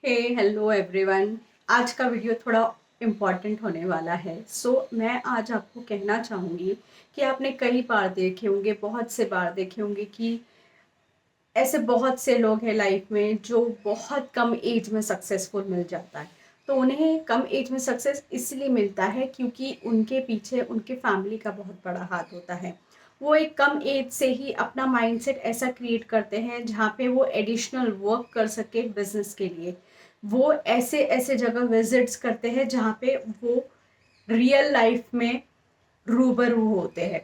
हे hello everyone. आज का video थोड़ा इम्पॉर्टेंट होने वाला है। मैं आज आपको कहना चाहूँगी कि आपने कई बार देखे होंगे, बहुत से बार देखे होंगे कि ऐसे बहुत से लोग हैं लाइफ में जो बहुत कम एज में सक्सेसफुल मिल जाता है। तो उन्हें कम एज में सक्सेस इसलिए मिलता है क्योंकि उनके पीछे उनके फैमिली का बहुत बड़ा हाथ होता है। वो एक कम एज से ही अपना माइंडसेट ऐसा क्रिएट करते हैं जहाँ पे वो एडिशनल वर्क कर सके बिजनेस के लिए। वो ऐसे ऐसे जगह विजिट्स करते हैं जहाँ पे वो रियल लाइफ में रूबरू होते हैं।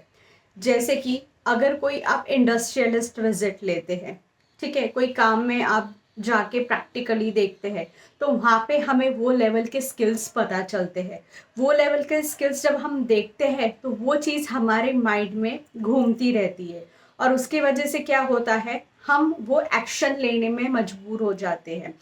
जैसे कि अगर कोई आप इंडस्ट्रियलिस्ट विजिट लेते हैं, ठीक है, कोई काम में आप जाके प्रैक्टिकली देखते हैं, तो वहाँ पे हमें वो लेवल के स्किल्स पता चलते हैं। वो लेवल के स्किल्स जब हम देखते हैं तो वो चीज़ हमारे माइंड में घूमती रहती है और उसकी वजह से क्या होता है, हम वो एक्शन लेने में मजबूर हो जाते हैं।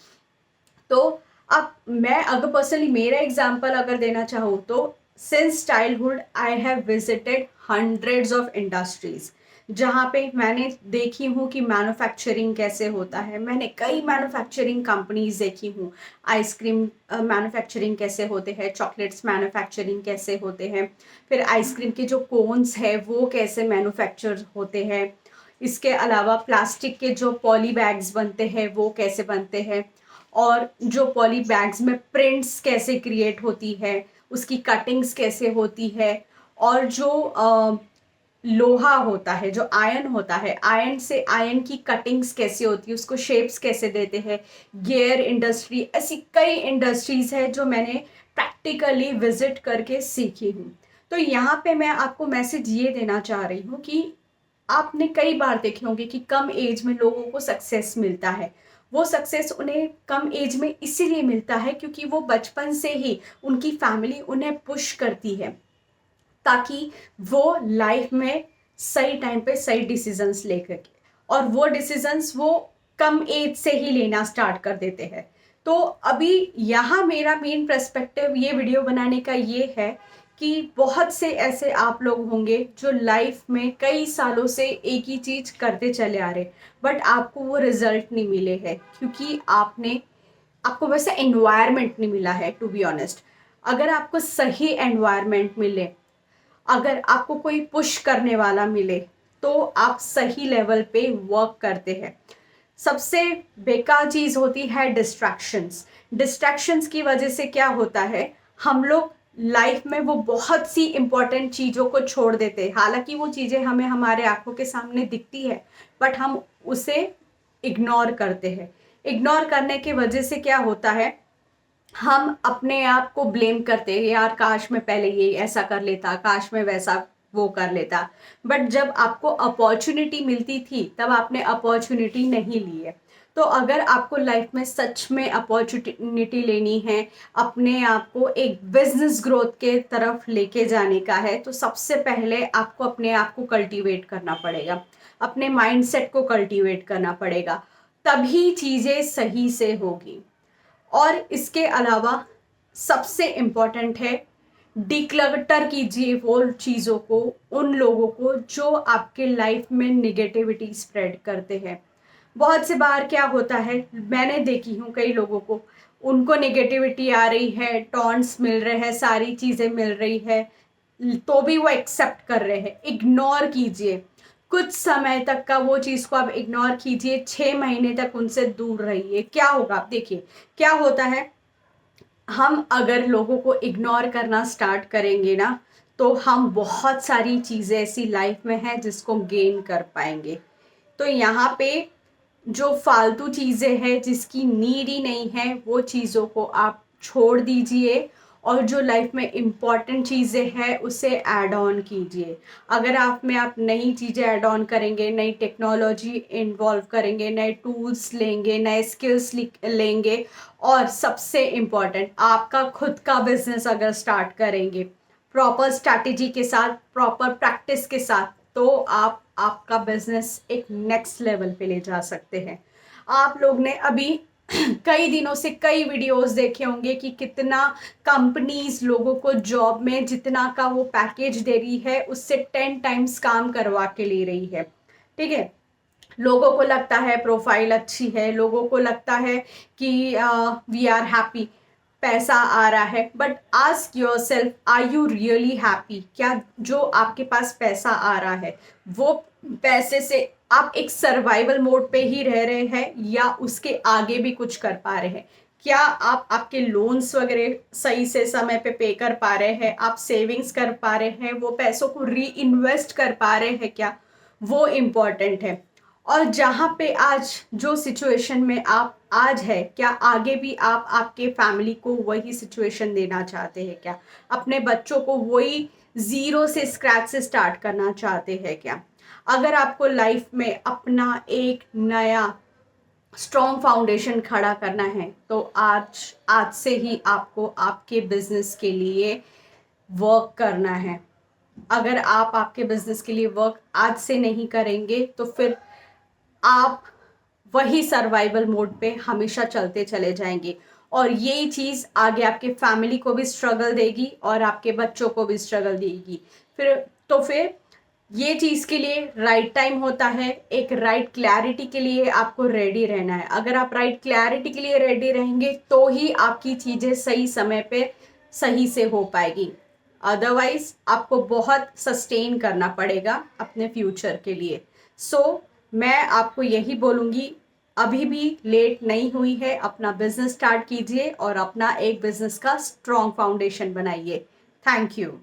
तो अब मैं अगर पर्सनली मेरा एग्जांपल अगर देना चाहूँ तो since childhood I have visited hundreds of industries जहाँ पे मैंने देखी हूँ कि मैन्युफैक्चरिंग कैसे होता है। मैंने कई मैन्युफैक्चरिंग कंपनीज देखी हूँ। आइसक्रीम मैन्युफैक्चरिंग कैसे होते हैं, चॉकलेट्स मैन्युफैक्चरिंग कैसे होते हैं, फिर आइसक्रीम के जो कोन्स है वो कैसे मैन्युफैक्चर होते हैं। इसके अलावा प्लास्टिक के जो पॉली बैग्स बनते हैं वो कैसे बनते हैं, और जो पॉली बैग्स में प्रिंट्स कैसे क्रिएट होती है, उसकी कटिंग्स कैसे होती है, और जो लोहा होता है, जो आयन होता है, आयन से आयन की कटिंग्स कैसे होती है, उसको शेप्स कैसे देते हैं। गियर इंडस्ट्री, ऐसी कई इंडस्ट्रीज है जो मैंने प्रैक्टिकली विजिट करके सीखी हूँ। तो यहाँ पे मैं आपको मैसेज ये देना चाह रही हूँ कि आपने कई बार देखे होंगे कि कम एज में लोगों को सक्सेस मिलता है। वो सक्सेस उन्हें कम एज में इसीलिए मिलता है क्योंकि वो बचपन से ही उनकी फैमिली उन्हें पुश करती है ताकि वो लाइफ में सही टाइम पे सही डिसीजंस ले सके, और वो डिसीजंस वो कम एज से ही लेना स्टार्ट कर देते हैं। तो अभी यहाँ मेरा मेन पर्सपेक्टिव ये वीडियो बनाने का ये है कि बहुत से ऐसे आप लोग होंगे जो लाइफ में कई सालों से एक ही चीज करते चले आ रहे, बट आपको वो रिजल्ट नहीं मिले हैं क्योंकि आपको वैसा एनवायरनमेंट नहीं मिला है। टू बी ऑनेस्ट, अगर आपको सही एनवायरनमेंट मिले, अगर आपको कोई पुश करने वाला मिले, तो आप सही लेवल पे वर्क करते हैं। सबसे बेकार चीज होती है डिस्ट्रैक्शंस। डिस्ट्रैक्शंस की वजह से क्या होता है, हम लोग लाइफ में वो बहुत सी इंपॉर्टेंट चीजों को छोड़ देते हैं। हालांकि वो चीजें हमें हमारे आंखों के सामने दिखती है, बट हम उसे इग्नोर करते हैं। इग्नोर करने की वजह से क्या होता है, हम अपने आप को ब्लेम करते हैं, यार काश मैं पहले ये ऐसा कर लेता, काश मैं वैसा वो कर लेता। बट जब आपको अपॉर्चुनिटी मिलती थी तब आपने अपॉर्चुनिटी नहीं ली है। तो अगर आपको लाइफ में सच में अपॉर्चुनिटी लेनी है, अपने आप को एक बिजनेस ग्रोथ के तरफ लेके जाने का है, तो सबसे पहले आपको अपने आप को कल्टीवेट करना पड़ेगा, अपने माइंडसेट को कल्टीवेट करना पड़ेगा, तभी चीज़ें सही से होगी। और इसके अलावा सबसे इम्पॉर्टेंट है, डिक्लटर कीजिए वो चीज़ों को, उन लोगों को जो आपके लाइफ में निगेटिविटी स्प्रेड करते हैं। बहुत से बार क्या होता है, मैंने देखी हूँ कई लोगों को, उनको नेगेटिविटी आ रही है, टॉन्ट्स मिल रहे हैं, सारी चीज़ें मिल रही है, तो भी वो एक्सेप्ट कर रहे हैं। इग्नोर कीजिए, कुछ समय तक का वो चीज़ को आप इग्नोर कीजिए, 6 महीने तक उनसे दूर रहिए। क्या होगा आप देखिए, क्या होता है, हम अगर लोगों को इग्नोर करना स्टार्ट करेंगे ना, तो हम बहुत सारी चीज़ें ऐसी लाइफ में हैं जिसको गेन कर पाएंगे। तो यहाँ पे जो फालतू चीज़ें हैं जिसकी नीड ही नहीं है, वो चीज़ों को आप छोड़ दीजिए, और जो लाइफ में इम्पॉर्टेंट चीज़ें हैं उसे ऐड ऑन कीजिए। अगर आप नई चीज़ें ऐड ऑन करेंगे, नई टेक्नोलॉजी इन्वॉल्व करेंगे, नए टूल्स लेंगे, नए स्किल्स लेंगे, और सबसे इम्पॉर्टेंट आपका खुद का बिजनेस अगर स्टार्ट करेंगे प्रॉपर स्ट्रैटेजी के साथ, प्रॉपर प्रैक्टिस के साथ, तो आप आपका बिजनेस एक नेक्स्ट लेवल पे ले जा सकते हैं। आप लोग ने अभी कई दिनों से कई वीडियोस देखे होंगे कि कितना कंपनीज लोगों को जॉब में जितना का वो पैकेज दे रही है उससे 10 टाइम्स काम करवा के ले रही है, ठीक है। लोगों को लगता है प्रोफाइल अच्छी है, लोगों को लगता है कि वी आर हैप्पी, पैसा आ रहा है, but ask yourself, are you really happy? क्या जो आपके पास पैसा आ रहा है वो पैसे से आप एक सर्वाइवल मोड पे ही रह रहे हैं या उसके आगे भी कुछ कर पा रहे हैं? क्या आप आपके लोन्स वगैरह सही से समय पे कर पा रहे हैं? आप सेविंग्स कर पा रहे हैं? वो पैसों को री इन्वेस्ट कर पा रहे हैं क्या? वो इम्पॉर्टेंट है। और जहाँ पे आज जो सिचुएशन में आप आज है, क्या आगे भी आप आपके फैमिली को वही सिचुएशन देना चाहते हैं क्या? अपने बच्चों को वही ज़ीरो से, स्क्रैच से स्टार्ट करना चाहते हैं क्या? अगर आपको लाइफ में अपना एक नया स्ट्रॉन्ग फाउंडेशन खड़ा करना है तो आज आज से ही आपको आपके बिजनेस के लिए वर्क करना है। अगर आप आपके बिजनेस के लिए वर्क आज से नहीं करेंगे तो फिर आप वही सर्वाइवल मोड पे हमेशा चलते चले जाएंगे, और यही चीज़ आगे आपके फैमिली को भी स्ट्रगल देगी और आपके बच्चों को भी स्ट्रगल देगी। फिर ये चीज़ के लिए राइट टाइम होता है, एक राइट क्लैरिटी के लिए आपको रेडी रहना है। अगर आप राइट क्लैरिटी के लिए रेडी रहेंगे तो ही आपकी चीज़ें सही समय पे सही से हो पाएगी। अदरवाइज आपको बहुत सस्टेन करना पड़ेगा अपने फ्यूचर के लिए। मैं आपको यही बोलूँगी, अभी भी लेट नहीं हुई है, अपना बिजनेस स्टार्ट कीजिए और अपना एक बिजनेस का स्ट्रॉन्ग फाउंडेशन बनाइए। Thank you.